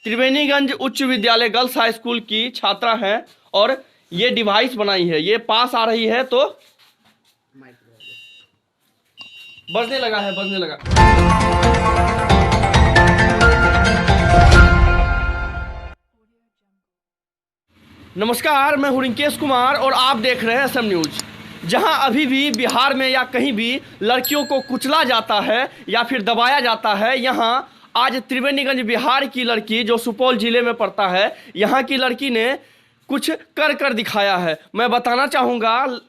त्रिवेणीगंज उच्च विद्यालय girls high school की छात्रा है और ये डिवाइस बनाई है। ये पास आ रही है तो बजने लगा है, बजने लगा। नमस्कार, मैं हूं रिंकेश कुमार और आप देख रहे हैं असम न्यूज। जहां अभी भी बिहार में या कहीं भी लड़कियों को कुचला जाता है या फिर दबाया जाता है, यहां आज त्रिवेणीगंज बिहार की लड़की जो सुपौल जिले में पड़ता है, यहां की लड़की ने कुछ कर दिखाया है। मैं बताना चाहूँगा,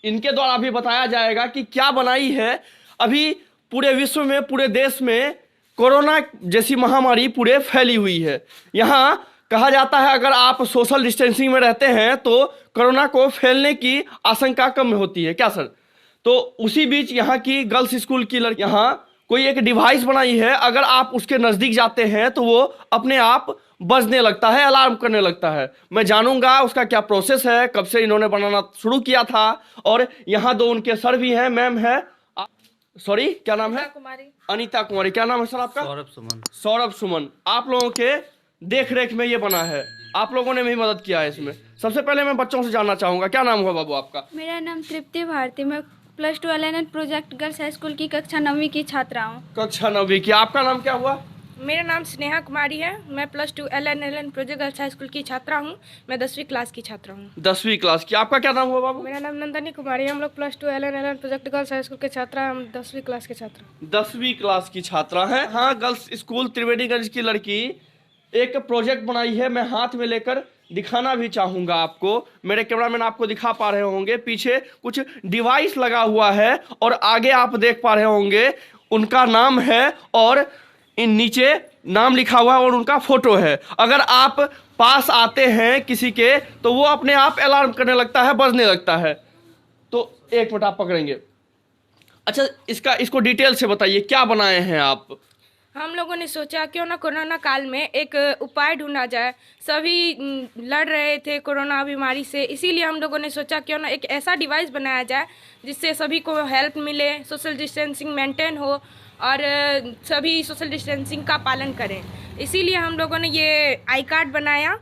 इनके द्वारा भी बताया जाएगा कि क्या बनाई है। अभी पूरे विश्व में, पूरे देश में कोरोना जैसी महामारी पूरे फैली हुई है। यहाँ कहा जाता है अगर आप सोशल डिस्टेंसिंग में रहते हैं तो कोरोना को फैलने की आशंका कम होती है, क्या सर? तो उसी बीच यहाँ की गर्ल्स स्कूल की लड़की यहाँ कोई एक डिवाइस बनाई है। अगर आप उसके नज़दीक जाते हैं तो वो अपने आप बजने लगता है, अलार्म करने लगता है। मैं जानूंगा उसका क्या प्रोसेस है, कब से इन्होंने बनाना शुरू किया था। और यहाँ दो उनके सर भी हैं, मैम है, सॉरी क्या नाम है? अनीता कुमारी। क्या नाम है सर आपका? सौरभ सुमन। सौरभ सुमन। आप लोगों के देख रेख में ये बना है, आप लोगों ने भी मदद किया है इसमें। सबसे पहले मैं बच्चों से जानना चाहूंगा, क्या नाम हुआ बाबू आपका? मेरा नाम तृप्ति भारती, मैं +2 LNN project girls high school की कक्षा 9वीं की छात्रा हूँ। कक्षा 9वीं की। आपका नाम क्या हुआ? मेरा नाम स्नेहा कुमारी है, मैं +2 LNN project girls high school की छात्रा हूँ। मैं 10वीं क्लास की छात्रा हूँ। 10वीं क्लास की। आपका क्या नाम हुआ बाबू? मेरा नाम नंदनी कुमारी है, हम लोग +2 LNN project girls high school के छात्रा, हम 10वीं क्लास के छात्र। 10वीं क्लास की छात्रा है। हाँ, गर्ल्स स्कूल त्रिवेणीगंज की लड़की एक प्रोजेक्ट बनाई है। मैं हाथ में लेकर दिखाना भी चाहूंगा आपको। मेरे कैमरामैन आपको दिखा पा रहे होंगे, पीछे कुछ डिवाइस लगा हुआ है और आगे आप देख पा रहे होंगे उनका नाम है और इन नीचे नाम लिखा हुआ है और उनका फोटो है। अगर आप पास आते हैं किसी के तो वो अपने आप अलार्म करने लगता है, बजने लगता है। तो एक मिनट आप पकड़ेंगे। अच्छा, इसको डिटेल से बताइए, क्या बनाए हैं आप? हम लोगों ने सोचा क्यों ना कोरोना काल में एक उपाय ढूंढा जाए। सभी लड़ रहे थे कोरोना बीमारी से, इसीलिए हम लोगों ने सोचा क्यों ना एक ऐसा डिवाइस बनाया जाए जिससे सभी को हेल्प मिले, सोशल डिस्टेंसिंग मेंटेन हो और सभी सोशल डिस्टेंसिंग का पालन करें। इसीलिए हम लोगों ने ये आई कार्ड बनाया।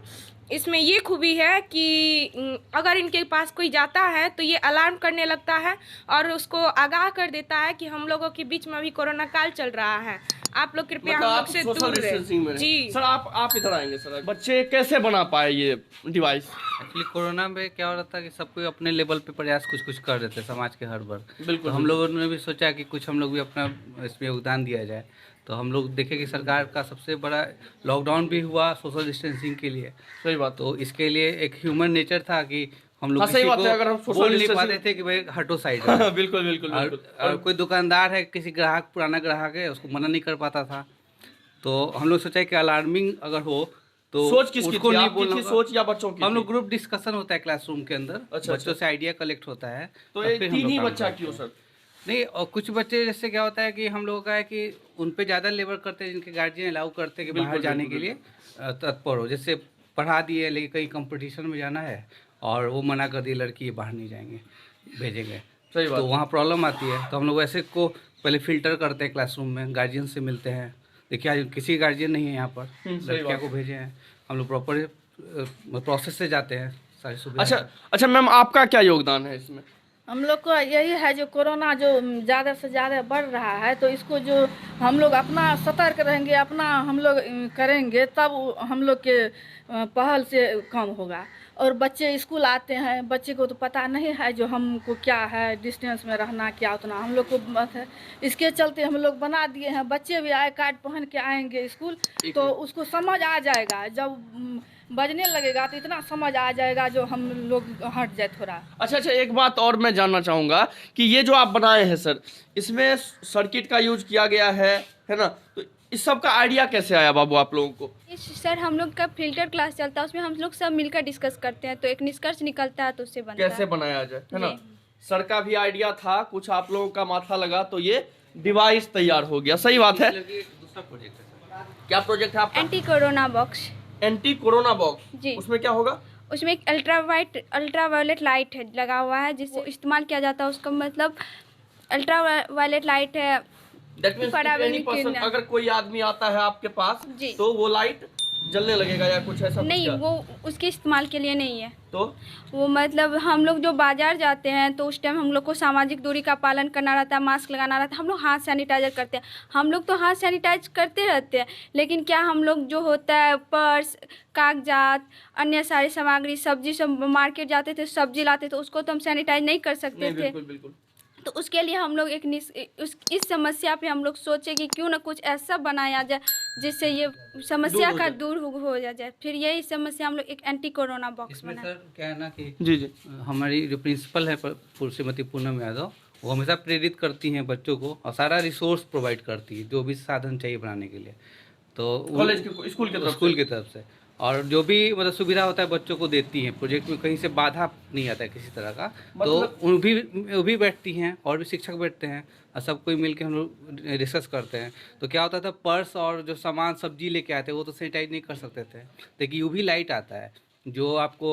इसमें ये खूबी है कि अगर इनके पास कोई जाता है तो ये अलार्म करने लगता है और उसको आगाह कर देता है कि हम लोगों के बीच में अभी कोरोना काल चल रहा है, आप लोग कृपया हम लोग से दूर रहें। जी सर, आप इधर आएंगे सर। बच्चे कैसे बना पाए ये डिवाइस? एक्चुअली कोरोना में क्या हो रहा था कि सब कोई अपने लेवल पे प्रयास कुछ कर रहे थे, समाज के हर वर्ग। बिल्कुल। तो हम लोगों ने भी सोचा कि कुछ हम लोग भी अपना इसमें योगदान दिया जाए। तो हम लोग देखे कि सरकार का सबसे बड़ा लॉकडाउन भी हुआ सोशल डिस्टेंसिंग के लिए। सही बात। तो इसके लिए एक ह्यूमन नेचर था कि हम लोग सही बात है, अगर हम बोल नहीं पाते थे कि भाई हटो साइड। बिल्कुल बिल्कुल। और कोई दुकानदार है, किसी ग्राहक, पुराना ग्राहक है, उसको मना नहीं कर पाता था। तो हम लोग सोचा कि अलार्मिंग अगर हो तो सोच किसकी उसको थी? नहीं आपकी बोलना थी होगा। सोच या बच्चों की? हम लोग ग्रुप डिस्कशन होता है क्लासरूम के अंदर। अच्छा, बच्चों से आइडिया कलेक्ट होता है। तो और ये फिर हम 3 ही लोग काम बच्चा करते क्यों हैं। सर? नहीं, और कुछ बच्चे जैसे क्या होता है कि हम लोगों का है कि उन पे ज़्यादा लेबर करते हैं, जिनके गार्जियन अलाउ करते हैं कि बाहर जाने के लिए तत्पर हो। जैसे पढ़ा दिए लेकिन कहीं कंपटीशन में जाना है और वो मना कर दिए, लड़की ये बाहर नहीं जाएंगे, भेजेंगे। सही बात। तो वहाँ प्रॉब्लम आती है। तो हम लोग ऐसे को पहले फिल्टर करते हैं, क्लासरूम में गार्जियन से मिलते हैं। देखिए आज किसी गार्जियन नहीं है यहाँ पर, लड़कियाँ को भेजे हैं। हम लोग प्रॉपर प्रोसेस से जाते हैं सारी सुविधा। अच्छा मैम, आपका क्या योगदान है इसमें? हम लोग को यही है, जो कोरोना जो ज़्यादा से ज़्यादा बढ़ रहा है, तो इसको जो हम लोग अपना सतर्क रहेंगे, अपना हम लोग करेंगे, तब हम लोग के पहल से कम होगा। और बच्चे स्कूल आते हैं, बच्चे को तो पता नहीं है जो हमको क्या है, डिस्टेंस में रहना क्या उतना हम लोग को बात है। इसके चलते हम लोग बना दिए हैं, बच्चे भी आई कार्ड पहन के आएंगे स्कूल तो उसको समझ आ जाएगा। जब बजने लगेगा तो इतना समझ आ जाएगा जो हम लोग हट जाए थोड़ा। अच्छा, एक बात और मैं जानना चाहूँगा कि ये जो आप बनाए हैं सर, इसमें सर्किट का यूज किया गया है ना? तो इस सब का आइडिया कैसे आया बाबू आप लोगों को? सर, हम लोग का फिल्टर क्लास चलता है, उसमें हम लोग सब मिलकर डिस्कस करते हैं तो एक निष्कर्ष निकलता है, तो उससे बनता कैसे है। बनाया जाए, है ना? सर का भी आइडिया था, कुछ आप लोगों का माथा लगा तो ये डिवाइस तैयार हो गया। सही बात है। दूसरा प्रोजेक्ट है। क्या प्रोजेक्ट है आपका? Anti corona box. Anti corona box जी। उसमें क्या होगा? उसमें एक अल्ट्रावायलेट लाइट है लगा हुआ है, जिससे इस्तेमाल किया जाता है। उसका मतलब अल्ट्रावायलेट लाइट है। That means if any person, अगर कोई आदमी आता है आपके पास जी। तो वो लाइट जलने लगेगा या कुछ ऐसा? नहीं, कुछ वो उसके इस्तेमाल के लिए नहीं है। तो वो मतलब हम लोग जो बाजार जाते हैं तो उस टाइम हम लोग को सामाजिक दूरी का पालन करना रहता है, मास्क लगाना रहता है, हम लोग हाथ सैनिटाइजर करते हैं। हम लोग तो हाथ सैनिटाइज करते रहते हैं, लेकिन क्या हम लोग जो होता है पर्स, कागजात, अन्य सारी सामग्री, सब्जी सब मार्केट जाते थे, सब्जी लाते थे, उसको तो हम सैनिटाइज नहीं कर सकते नहीं, थे। बिल्कुल बिल्कुल। तो उसके लिए हम लोग इस समस्या पे हम लोग सोचे कि क्यों ना कुछ ऐसा बनाया जाए जिससे ये समस्या का दूर हो जाए। फिर यही समस्या हम लोग एक एंटी कोरोना बॉक्स इसमें बनाए। सर क्या है ना कि जी जी। हमारी जो प्रिंसिपल है श्रीमती पूनम यादव, वो हमेशा प्रेरित करती हैं बच्चों को और सारा रिसोर्स प्रोवाइड करती है, जो भी साधन चाहिए बनाने के लिए। तो कॉलेज के स्कूल की तरफ से और जो भी मतलब सुविधा होता है बच्चों को देती हैं। प्रोजेक्ट में कहीं से बाधा नहीं आता है किसी तरह का। तो वो भी बैठती हैं और भी शिक्षक बैठते हैं और सब कोई मिल के हम लोग डिस्कस करते हैं। तो क्या होता था, पर्स और जो सामान सब्जी लेके आते हैं वो तो सैनिटाइज नहीं कर सकते थे, लेकिन यूवी लाइट आता है जो आपको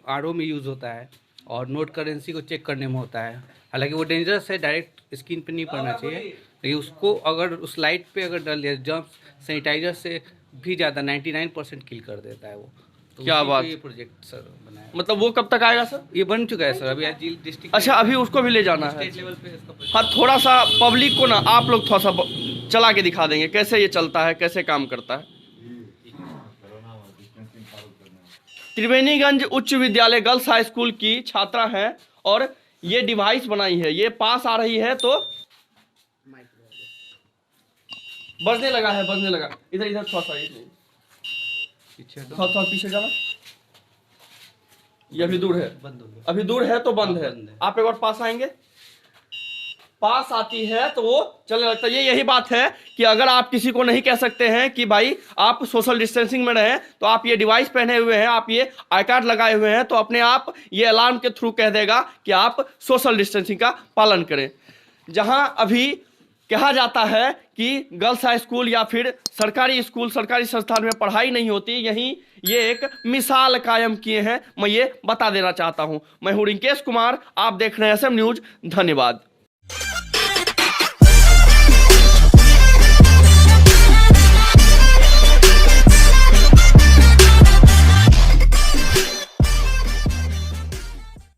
आरओ में यूज़ होता है और नोट करेंसी को चेक करने में होता है। हालांकि वो डेंजरस है, डायरेक्ट स्किन पे नहीं पड़ना चाहिए, लेकिन उसको अगर उस लाइट पे अगर डाल दिया, जर्म्स सैनिटाइजर से भी ज़्यादा 99% किल कर देता है वो। तो क्या उसी पे बात। ये प्रोजेक्ट सर बनाया। मतलब वो कब तक आएगा सर? ये बन चुका है सर, अभी आज डिस्ट्रिक्ट अच्छा, अभी उसको भी ले जाना है। स्टेट लेवल पे इसका हाँ, थोड़ा सा पब्लिक को ना आप लोग थोड़ा सा चला के दिखा देंगे कैसे ये चलता है, कैसे काम करता है। त्रिवेणीगंज उच्च विद्यालय गर्ल्स हाई स्कूल की छात्रा है और ये डिवाइस बनाई है। ये पास आ रही है तो बजने लगा है, बजने लगा। इधर इधर थोड़ा सा पीछे तो थोड़ा थोड़ा पीछे जाना। ये अभी दूर है, बंद हो गया। अभी दूर है तो बंद है। बंद है। आप एक बार पास आएंगे, पास आती है तो वो चलने लगता है। ये यही बात है कि अगर आप किसी को नहीं कह सकते हैं कि भाई आप सोशल डिस्टेंसिंग में रहें, तो आप ये डिवाइस पहने हुए हैं, आप ये आई कार्ड लगाए हुए हैं, तो अपने आप ये अलार्म के थ्रू कह देगा कि आप सोशल डिस्टेंसिंग का पालन करें। जहां अभी कहा जाता है कि गर्ल्स हाई स्कूल या फिर सरकारी स्कूल, सरकारी संस्थान में पढ़ाई नहीं होती, यहीं ये एक मिसाल कायम किए हैं। मैं ये बता देना चाहता हूं। मैं हूं रिंकेश कुमार, आप देख रहे हैं SM न्यूज। धन्यवाद।